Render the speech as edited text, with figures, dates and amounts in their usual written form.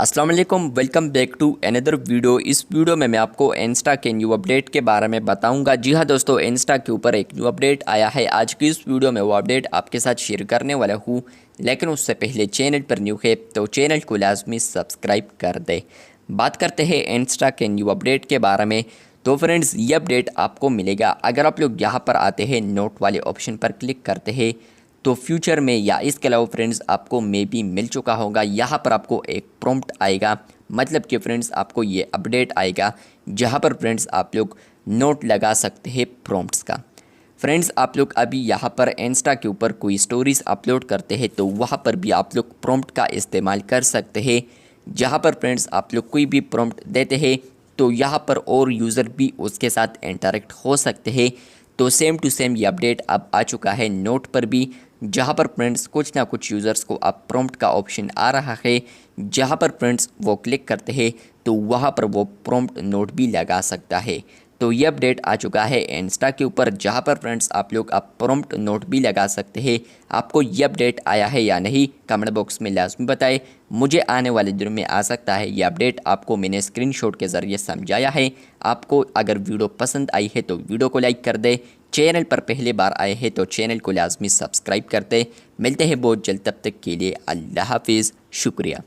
अस्सलाम वालेकुम, welcome back to another video. इस वीडियो में मैं आपको इंस्टा के न्यू अपडेट के बारे में बताऊंगा। जी हाँ दोस्तों, इंस्टा के ऊपर एक न्यू अपडेट आया है। आज की इस वीडियो में वो अपडेट आपके साथ शेयर करने वाला हूँ, लेकिन उससे पहले चैनल पर न्यू है तो चैनल को लाजमी सब्सक्राइब कर दे। बात करते हैं इंस्टा के न्यू अपडेट के बारे में। तो फ्रेंड्स, ये अपडेट आपको मिलेगा अगर आप लोग यहाँ पर आते हैं, नोट वाले ऑप्शन पर क्लिक करते हैं तो फ्यूचर में या इसके अलावा फ्रेंड्स आपको मे बी मिल चुका होगा। यहाँ पर आपको एक प्रॉम्प्ट आएगा, मतलब कि फ्रेंड्स आपको ये अपडेट आएगा जहाँ पर फ्रेंड्स आप लोग नोट लगा सकते हैं प्रॉम्प्ट्स का। फ्रेंड्स, आप लोग अभी यहाँ पर इंस्टा के ऊपर कोई स्टोरीज अपलोड करते हैं तो वहाँ पर भी आप लोग प्रॉम्प्ट का इस्तेमाल कर सकते हैं। जहाँ पर फ्रेंड्स आप लोग कोई भी प्रॉम्प्ट देते हैं तो यहाँ पर और यूज़र भी उसके साथ इंटरेक्ट हो सकते हैं। तो सेम टू सेम ये अपडेट अब आ चुका है नोट पर भी, जहाँ पर फ्रेंड्स कुछ ना कुछ यूज़र्स को अब प्रॉम्प्ट का ऑप्शन आ रहा है, जहाँ पर फ्रेंड्स वो क्लिक करते हैं तो वहाँ पर वो प्रॉम्प्ट नोट भी लगा सकता है। तो ये अपडेट आ चुका है इंस्टा के ऊपर, जहाँ पर फ्रेंड्स आप लोग अब प्रॉम्प्ट नोट भी लगा सकते हैं। आपको ये अपडेट आया है या नहीं, कमेंट बॉक्स में लाजमी बताएं। मुझे आने वाले दिनों में आ सकता है ये अपडेट आपको मैंने स्क्रीनशॉट के ज़रिए समझाया है। आपको अगर वीडियो पसंद आई है तो वीडियो को लाइक कर दे। चैनल पर पहली बार आए हैं तो चैनल को लाजमी सब्सक्राइब करते। मिलते हैं बहुत जल्द, तब तक के लिए अल्लाह हाफिज़, शुक्रिया।